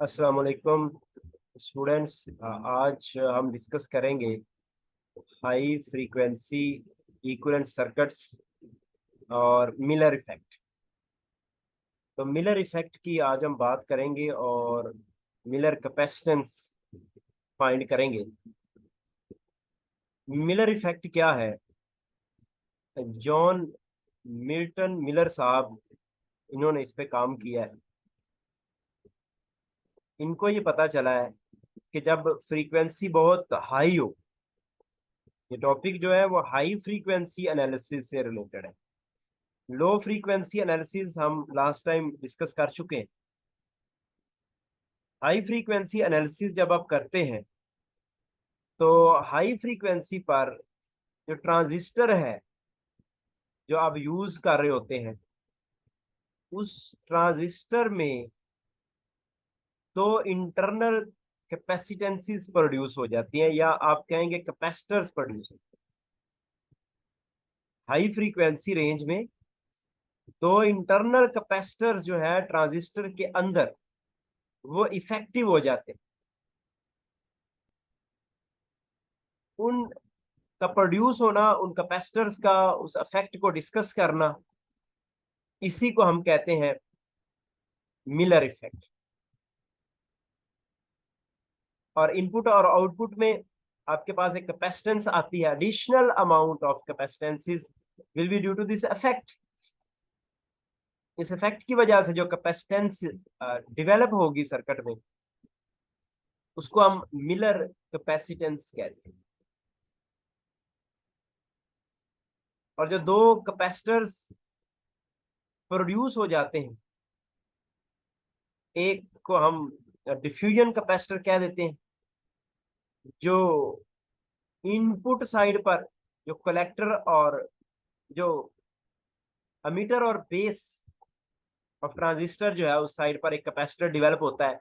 अस्सलाम वालेकुम स्टूडेंट्स। आज हम डिस्कस करेंगे हाई फ्रीक्वेंसी इक्विवेलेंट सर्किट्स और मिलर इफेक्ट। तो मिलर इफेक्ट की आज हम बात करेंगे और मिलर कैपेसिटेंस फाइंड करेंगे। मिलर इफेक्ट क्या है? जॉन मिल्टन मिलर साहब, इन्होंने इस पे काम किया है। इनको ये पता चला है कि जब फ्रीक्वेंसी बहुत हाई हो, ये टॉपिक जो है वो हाई फ्रीक्वेंसी एनालिसिस से रिलेटेड है। लो फ्रीक्वेंसी एनालिसिस हम लास्ट टाइम डिस्कस कर चुके हैं। हाई फ्रीक्वेंसी एनालिसिस जब आप करते हैं तो हाई फ्रीक्वेंसी पर जो ट्रांजिस्टर है जो आप यूज कर रहे होते हैं, उस ट्रांजिस्टर में दो इंटरनल कैपेसिटेंसीज प्रोड्यूस हो जाती हैं, या आप कहेंगे कैपेसिटर्स प्रोड्यूस होते हैं। हाई फ्रीक्वेंसी रेंज में दो इंटरनल कैपेसिटर्स जो है ट्रांजिस्टर के अंदर, वो इफेक्टिव हो जाते हैं। उन का प्रोड्यूस होना, उन कैपेसिटर्स का उस इफेक्ट को डिस्कस करना, इसी को हम कहते हैं मिलर इफेक्ट। और इनपुट और आउटपुट में आपके पास एक कैपेसिटेंस आती है, additional amount of capacitances will be due to this effect. इस इफेक्ट की वजह से जो कैपेसिटेंस डेवलप होगी सर्किट में, उसको हम मिलर कैपेसिटेंस कहते हैं। और जो दो कैपेसिटर्स प्रोड्यूस हो जाते हैं, एक को हम डिफ्यूजन कैपेसिटर कह देते हैं, जो इनपुट साइड पर जो कलेक्टर और जो अमीटर और बेस ऑफ ट्रांजिस्टर जो है उस साइड पर एक कैपेसिटर डेवलप होता है,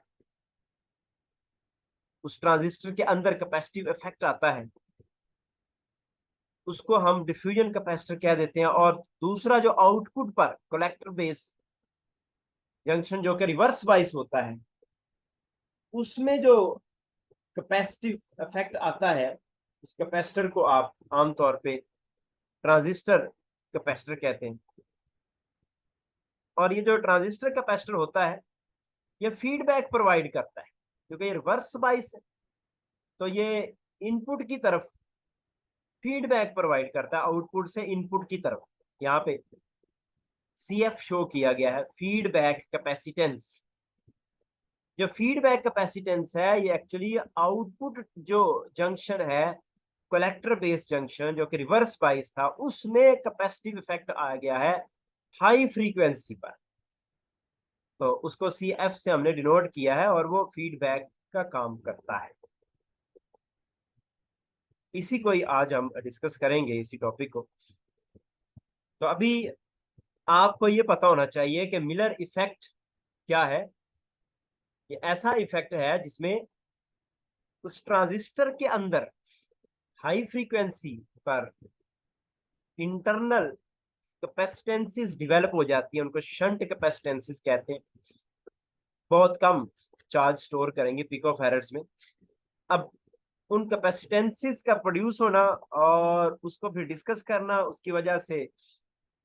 उस ट्रांजिस्टर के अंदर कैपेसिटिव इफेक्ट आता है, उसको हम डिफ्यूजन कैपेसिटर कह देते हैं। और दूसरा जो आउटपुट पर कलेक्टर बेस जंक्शन जो कि रिवर्स बाइस होता है, उसमें जो कैपेसिटिव इफेक्ट आता है, उस कैपेसिटर को आप आमतौर पे ट्रांजिस्टर कैपेसिटर कहते हैं। और ये जो ट्रांजिस्टर कैपेसिटर होता है, ये फीडबैक प्रोवाइड करता है, क्योंकि ये रिवर्स बाइस है, तो ये इनपुट की तरफ फीडबैक प्रोवाइड करता है, आउटपुट से इनपुट की तरफ। यहाँ पे CF शो किया गया है, फीडबैक कैपेसिटेंस। जो फीडबैक कैपेसिटेंस है, ये एक्चुअली आउटपुट जो जंक्शन है, कलेक्टर बेस जंक्शन जो कि रिवर्स बाइस था, उसमें कैपेसिटिव इफेक्ट आ गया है हाई फ्रीक्वेंसी पर। तो उसको CF से हमने डिनोट किया है और वो फीडबैक का काम करता है। इसी को ही आज हम डिस्कस करेंगे, इसी टॉपिक को। तो अभी आपको ये पता होना चाहिए कि मिलर इफेक्ट क्या है। ये ऐसा इफेक्ट है जिसमें उस ट्रांजिस्टर के अंदर हाई फ्रीक्वेंसी पर इंटरनल कैपेसिटेंसीज डेवलप हो जाती है, उनको शंट कैपेसिटेंसीज कहते हैं। बहुत कम चार्ज स्टोर करेंगे पिको फैरेड्स में। अब उन कैपेसिटेंसीज का प्रोड्यूस होना और उसको फिर डिस्कस करना, उसकी वजह से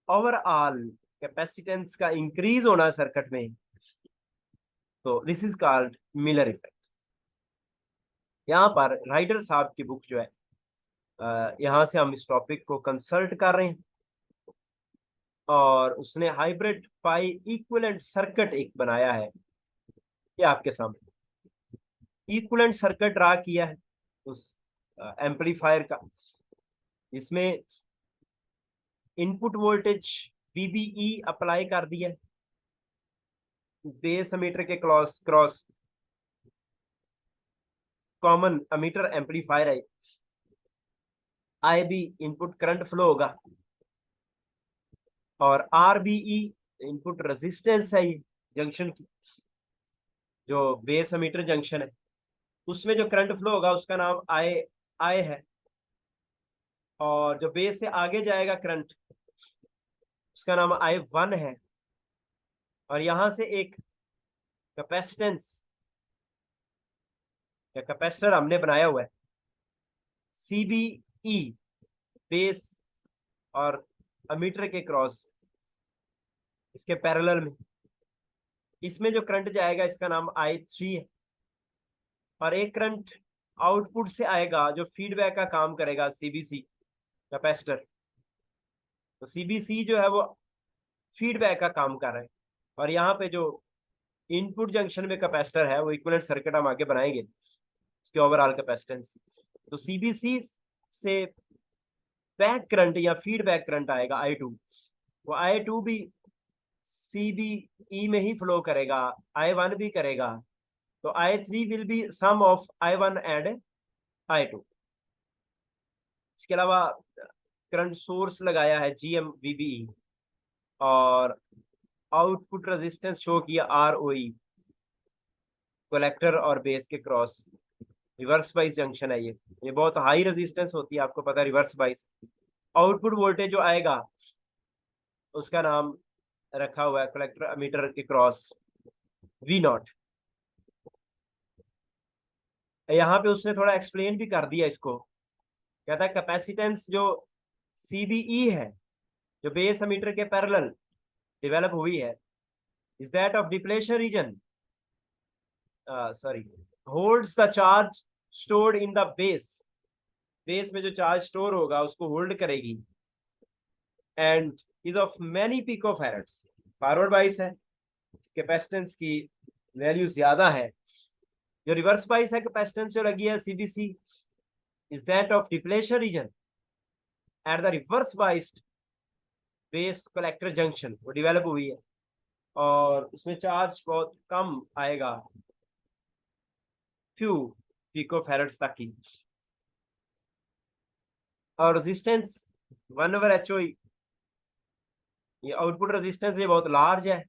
ओवरऑल कैपेसिटेंस का इंक्रीज होना सर्किट में, तो this is called Miller effect. यहाँ पर राइडर साहब की बुक जो है, यहाँ से हम इस टॉपिक को कंसल्ट कर रहे हैं, और उसने हाइब्रिड पाई इक्विवेलेंट सर्किट एक बनाया है, ये आपके सामने इक्विवेलेंट सर्किट ड्रा किया है उस एम्पलीफायर का, जिसमें इनपुट वोल्टेज VBE अप्लाई कर दिया, बेस अमीटर के cross cross common ammeter amplifier है। IB इनपुट करंट फ्लो होगा, और RBE इनपुट रेजिस्टेंस है, ये जंक्शन की जो बेस अमीटर जंक्शन है, उसमें जो करंट फ्लो होगा उसका नाम I है। और जो बेस से आगे जाएगा करंट, उसका नाम I1 है। और यहां से एक कैपेसिटेंस या कैपेसिटर हमने बनाया हुआ है CBE बेस और अमीटर के क्रॉस, इसके पैरेलल में, इसमें जो करंट जाएगा इसका नाम I3 है। और एक करंट आउटपुट से आएगा जो फीडबैक का काम करेगा CBC कैपेसिटर। तो CBC जो है वो फीडबैक का काम कर रहा है। और यहाँ पे जो इनपुट जंक्शन में कैपेसिटर है वो इक्विवेलेंट सर्किट हम आगे बनाएंगे उसके ओवरऑल कैपेसिटेंस। तो CBC से बैक करंट या फीडबैक करंट आएगा I2, वो I2 भी CBE में ही फ्लो करेगा, I1 भी करेगा। तो I3 will be sum of I1 and I2। इसके अलावा करंट सोर्स लगाया है GMVBE और आउटपुट रेजिस्टेंस शो किया ROE, कलेक्टर और बेस के क्रॉस। रिवर्स बाइस जंक्शन है ये बहुत हाई रेजिस्टेंस होती है, आपको पता है रिवर्स बाइस। आउटपुट वोल्टेज जो आएगा उसका नाम रखा हुआ है कलेक्टर अमीटर के क्रॉस V0। यहाँ पे उसने थोड़ा एक्सप्लेन भी कर दिया इसको, कहता है कैपेसिटेंस जो CBE है जो बेस अमीटर के पैरेलल डेवलप हुई है is that of depletion region, sorry, holds the charge stored in the base, base में जो चार्ज स्टोर होगा उसको होल्ड करेगी। And is of many picofarads, forward bias है, कैपेसिटेंस की वैल्यू ज्यादा है। जो रिवर्स बाइस है कैपेसिटेंस जो लगी है CBC is that of depletion region at the reverse biased base collector junction, वो डेवलप हुई है और उसमें चार्ज बहुत कम आएगा, फ्यू पिकोफैरड्स तक की। और रेजिस्टेंस 1/HO, ये आउटपुट रेजिस्टेंस ये बहुत लार्ज है,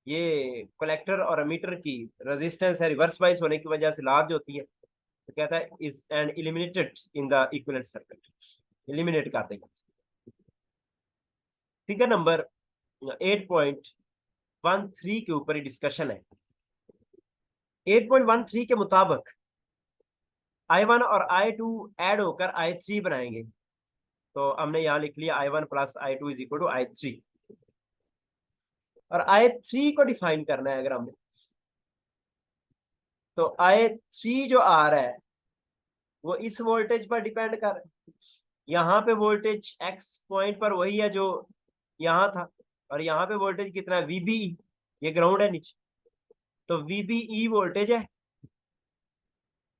ये कलेक्टर और अमीटर की रेजिस्टेंस है रिवर्स बाइस होने की वजह से लार्ज होती है। तो कहता है is and eliminated in the equivalent circuit, eliminate कर देगा। फिगर नंबर 8.13 के ऊपर ही डिस्कशन है। 8.13 के मुताबिक I1 और I2 ऐड होकर I3 बनाएंगे। तो हमने यहाँ लिख लिया I1 plus I2 is equal to I3। और I3 को डिफाइन करना है अगर हमने, तो I3 जो आ रहा है वो इस वोल्टेज पर डिपेंड कर रहा है। यहाँ पे वोल्टेज X पॉइंट पर वही है जो यहाँ था, और यहाँ पे वोल्टेज कितना है VBE, ये ग्राउंड है नीचे, तो VBE वोल्टेज है,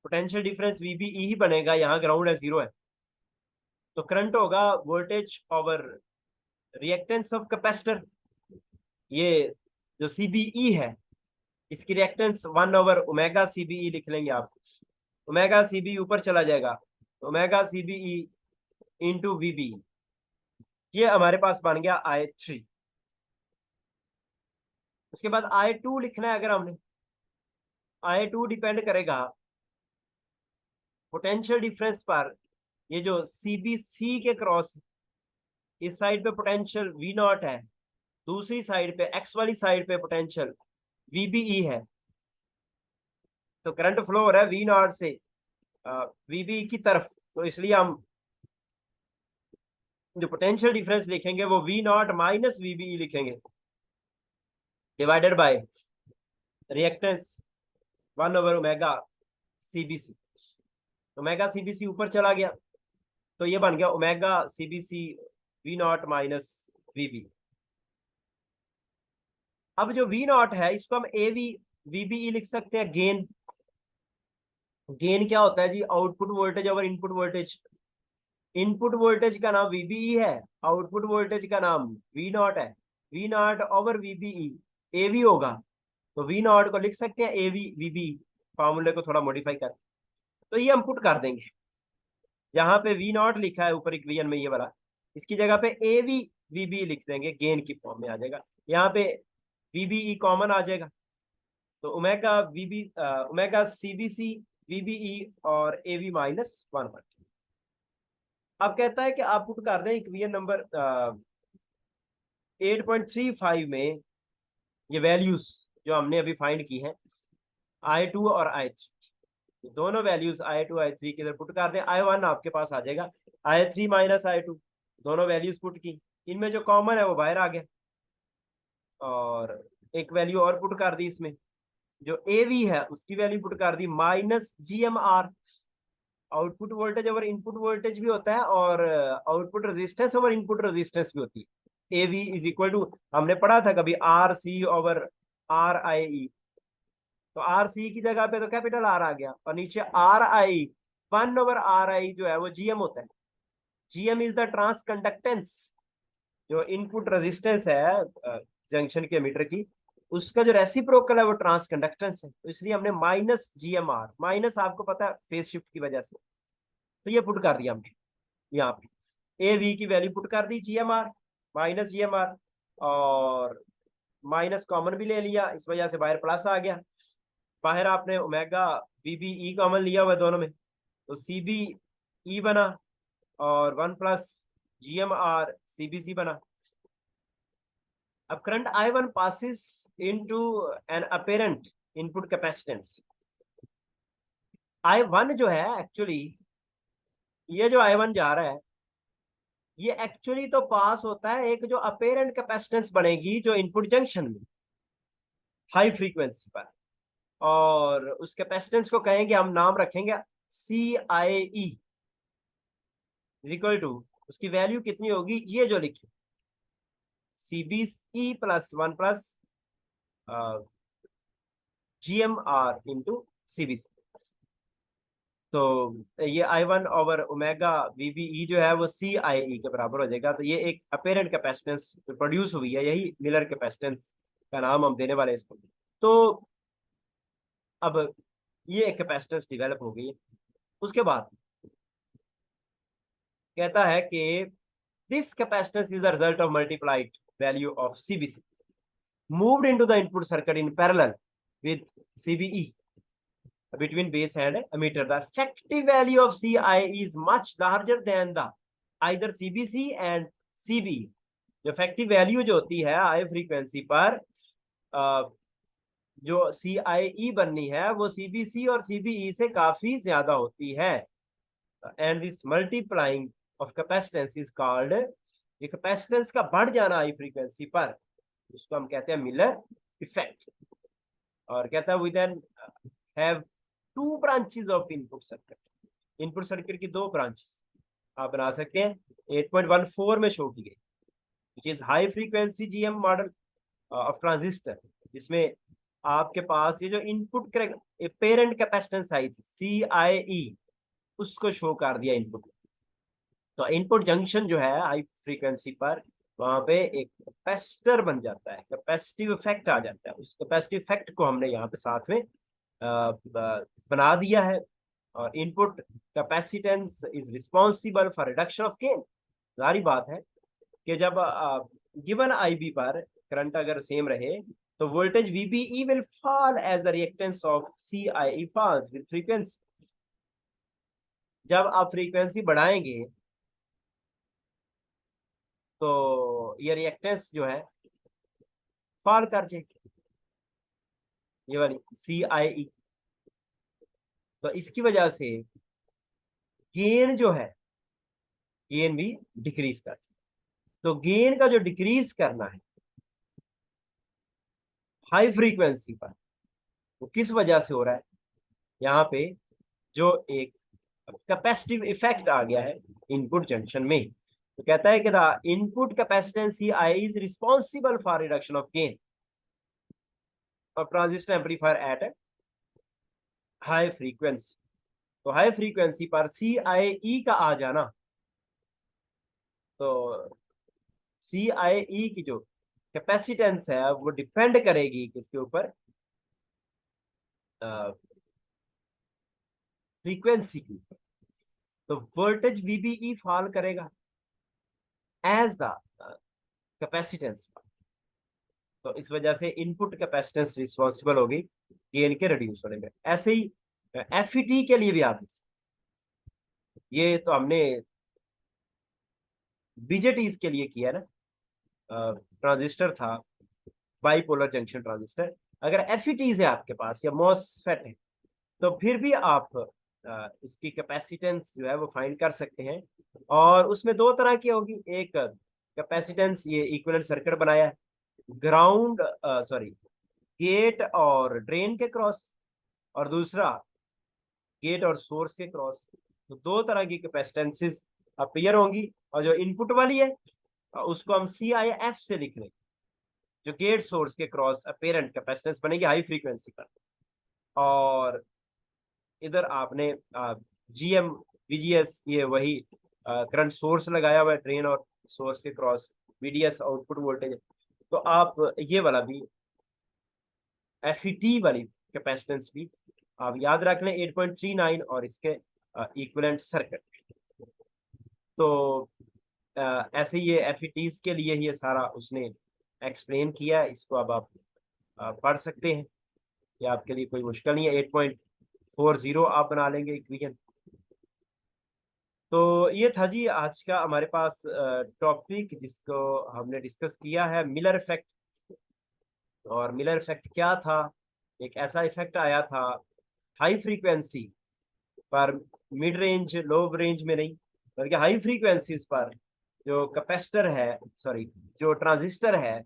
पोटेंशियल डिफरेंस VBE ही बनेगा, यहाँ ग्राउंड है, जीरो है। तो करंट होगा voltage over reactance of capacitor, ये जो CBE है इसकी रिएक्टेंस 1/ω/CBE लिख लेंगे आप। ω/CBE ऊपर चला जाएगा, ω/CBE इंटू VBE, ये हमारे पास बन गया I3। उसके बाद I2 लिखना है अगर हमने, I2 डिपेंड करेगा पोटेंशियल डिफरेंस पर, ये जो CBC के क्रॉस इस साइड पे पोटेंशियल V0 है, दूसरी साइड पे X वाली साइड पे पोटेंशियल VBE है। तो करंट फ्लो हो रहा है V0 से VBE की तरफ, तो इसलिए हम जो पोटेंशियल डिफरेंस लिखेंगे वो V0 माइनस VBE लिखेंगे, divided by reactance 1/ω/CBC। ω/CBC ऊपर चला गया तो ये बन गया ω/CBC V0 माइनस VB। अब जो V0 है इसको हम VBE लिख सकते हैं, गेन। गेन क्या होता है जी? Output voltage over input voltage. Input voltage का नाम VBE है, आउटपुट वोल्टेज का नाम V0 है। V0 ओवर VBE AV होगा, तो V0 को लिख सकते हैं AV/VBE, फॉर्मूले को थोड़ा मॉडिफाई कर, तो ये हम पुट कर देंगे। यहाँ पे V0 लिखा है ऊपर इक्वेशन में ये वाला, इसकी जगह पे AV/VBE लिख देंगे, गेन की फॉर्म में आ जाएगा। यहाँ पे VBE कॉमन आ जाएगा, तो ω/CBC VBE और AV माइनस 1। अब कहता है कि आप पुट कर दें इक्वेशन नंबर 8.35 में ये वैल्यूज जो हमने अभी फाइंड की हैं I2 और I3। दोनों वैल्यूज I2 I3 की इधर पुट कर दें, I1 आपके पास आ जाएगा, I3 माइनस I2, दोनों वैल्यूज पुट की, इनमें जो कॉमन है वो बाहर आ गया, और एक वैल्यू और पुट कर दी इसमें, जो AV है उसकी वैल्यू पुट कर दी minus GMR। Output voltage over input voltage भी होता है, और output resistance over input resistance भी होती है। AV इज इक्वल टू, हमने पढ़ा था कभी, RC ओवर RIE, तो RC की जगह पे तो कैपिटल R आ गया, और नीचे RI, 1/RI जो है वो GM होता है। GM is the transconductance, जो इनपुट रेजिस्टेंस है जंक्शन के मीटर की, उसका जो रेसिप्रोकल है वो ट्रांस कंडक्टेंस है, तो इसलिए हमने माइनस GMR, माइनस आपको पता है फेज शिफ्ट की वजह से, तो ये पुट कर दिया हमने यहाँ पे। AV की वैल्यू पुट कर दी GMR माइनस GMR, और माइनस कॉमन भी ले लिया, इस वजह से बाहर प्लस आ गया, बाहर आपने ओमेगा BBE कॉमन लिया हुआ दोनों में, तो CBE बना, और 1 प्लस GMR CBC बना। अब current I1 passes into an apparent input capacitance। I1 जो है एक्चुअली, ये जो I1 जा रहा है, ये एक्चुअली तो पास होता है एक जो अपेरेंट कैपेसिटेंस बनेगी जो इनपुट जंक्शन में हाई फ्रीक्वेंसी पर, और उस कैपेसिटेंस को कहेंगे, हम नाम रखेंगे CIE, इक्वल टू, उसकी वैल्यू कितनी होगी, ये जो लिखी, CBE plus 1 plus GMR into CBC। तो ये I1 ओवर ओमेगा BBE जो है वो CIE के बराबर हो जाएगा, तो ये एक अपेरेंट कैपेसिटेंस प्रोड्यूस हुई है, यही मिलर कैपेसिटेंस का नाम हम देने वाले इसको। तो अब ये एक कैपेसिटेंस डेवलप हो गई है। उसके बाद कहता है कि this capacitance is the result of multiplied value of CBC moved into the input circuit in parallel with CBE between base and emitter. The effective value of CIE is much larger than the either CBC and CBE। जो effective value जो होती है high frequency पर जो CIE बननी है वो CBC और CBE से काफी ज्यादा होती है, and this multiplying of capacitance is called, ये कैपेसिटेंस का बढ़ जाना हाई फ्रीक्वेंसी पर, उसको हम कहते हैं मिलर इफेक्ट। और कहता है we then have 2 branches of input circuit, input circuit की 2 ब्रांचेस आप बना सकते हैं, 8.14 में शो की गई, which is high frequency GM model of transistor, जिसमें आपके पास ये जो इनपुट पेरेंट कैपेसिटेंस आई थी CIE, उसको शो कर दिया इनपुट। तो इनपुट जंक्शन जो है हाई फ्रीक्वेंसी पर, वहां पे एक कैपेसिटर बन जाता है, कैपेसिटिव इफेक्ट आ जाता है, उस कैपेसिटिव इफेक्ट को हमने यहाँ पे साथ में बना दिया है। और input capacitance is responsible for reduction of gain. सारी बात है कि जब गिवन IB पर करंट अगर सेम रहे तो voltage VBE will fall as the reactance of CIE falls with frequency. जब आप फ्रीक्वेंसी बढ़ाएंगे तो ये रिएक्टेंस जो है फॉल कर जाएगी, ये वाली CIE। तो इसकी वजह से गेन जो है, गेन भी डिक्रीज कर, तो गेन का जो डिक्रीज करना है हाई फ्रीक्वेंसी पर, वो किस वजह से हो रहा है, यहाँ पे जो एक कैपेसिटिव इफेक्ट आ गया है इनपुट जंक्शन में, तो कहता है कि the input capacitance CIE is responsible for reduction of gain of transistor amplifier at high frequency. तो हाई फ्रीक्वेंसी पर CIE का आ जाना, तो CIE की जो कैपेसिटेंस है वो डिपेंड करेगी किसके ऊपर, फ्रीक्वेंसी की। तो वोल्टेज VBE फॉल करेगा एज द कैपेसिटेंस, तो इस वजह से इनपुट कैपेसिटेंस रिस्पॉन्सिबल होगी गेन के रिड्यूस होने में। ऐसे ही FET के लिए भी आते, ये तो हमने BJTs के लिए किया ना, ट्रांजिस्टर था बाइपोलर जंक्शन ट्रांजिस्टर। अगर FETs है आपके पास या MOSFET है, तो फिर भी आप इसकी कैपेसिटेंस जो है वो फाइंड कर सकते हैं। और उसमें दो तरह की होगी, एक कैपेसिटेंस ये इक्विवेलेंट सर्किट बनाया है ग्राउंड सॉरी गेट और ड्रेन के क्रॉस, और दूसरा गेट और सोर्स के क्रॉस। तो दो तरह की कैपेसिटेंसेस अपीयर होंगी, और जो इनपुट वाली है उसको हम CIF से लिख लें, जो गेट सोर्स के क्रॉस अपेरेंट कैपेसिटेंस बनेगी हाई फ्रीक्वेंसी पर। और इधर आपने GM VGS ये वही करंट सोर्स लगाया हुआ है ड्रेन और सोर्स के क्रॉस, VDS आउटपुट वोल्टेज है। तो आप ये वाला भी FET वाली कैपेसिटेंस भी आप याद रख लें 8.39 और इसके इक्विवेलेंट सर्किट। तो ऐसे ये FETs के लिए ये सारा उसने एक्सप्लेन किया है, इसको अब आप पढ़ सकते हैं, ये आपके लिए कोई मुश्किल नहीं है। 8.40 आप बना लेंगे इक्वेशन। तो ये था जी आज का हमारे पास टॉपिक, जिसको हमने डिस्कस किया है मिलर इफेक्ट। और मिलर इफेक्ट क्या था? एक ऐसा इफेक्ट आया था हाई फ्रीक्वेंसी पर, मिड रेंज लो रेंज में नहीं, बल्कि हाई फ्रीक्वेंसीज पर जो कैपेसिटर है, सॉरी जो ट्रांजिस्टर है,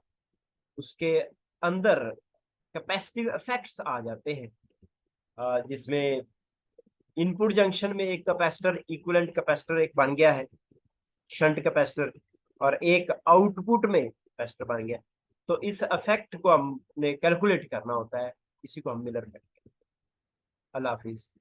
उसके अंदर कैपेसिटिव इफेक्ट्स आ जाते हैं, जिसमें इनपुट जंक्शन में एक कैपेसिटर इक्विवेलेंट कैपेसिटर एक बन गया है, शंट कैपेसिटर, और एक आउटपुट में कैपेसिटर बन गया। तो इस इफेक्ट को हमने कैलकुलेट करना होता है, इसी को हम मिलर इफेक्ट। अल्लाह हाफिज।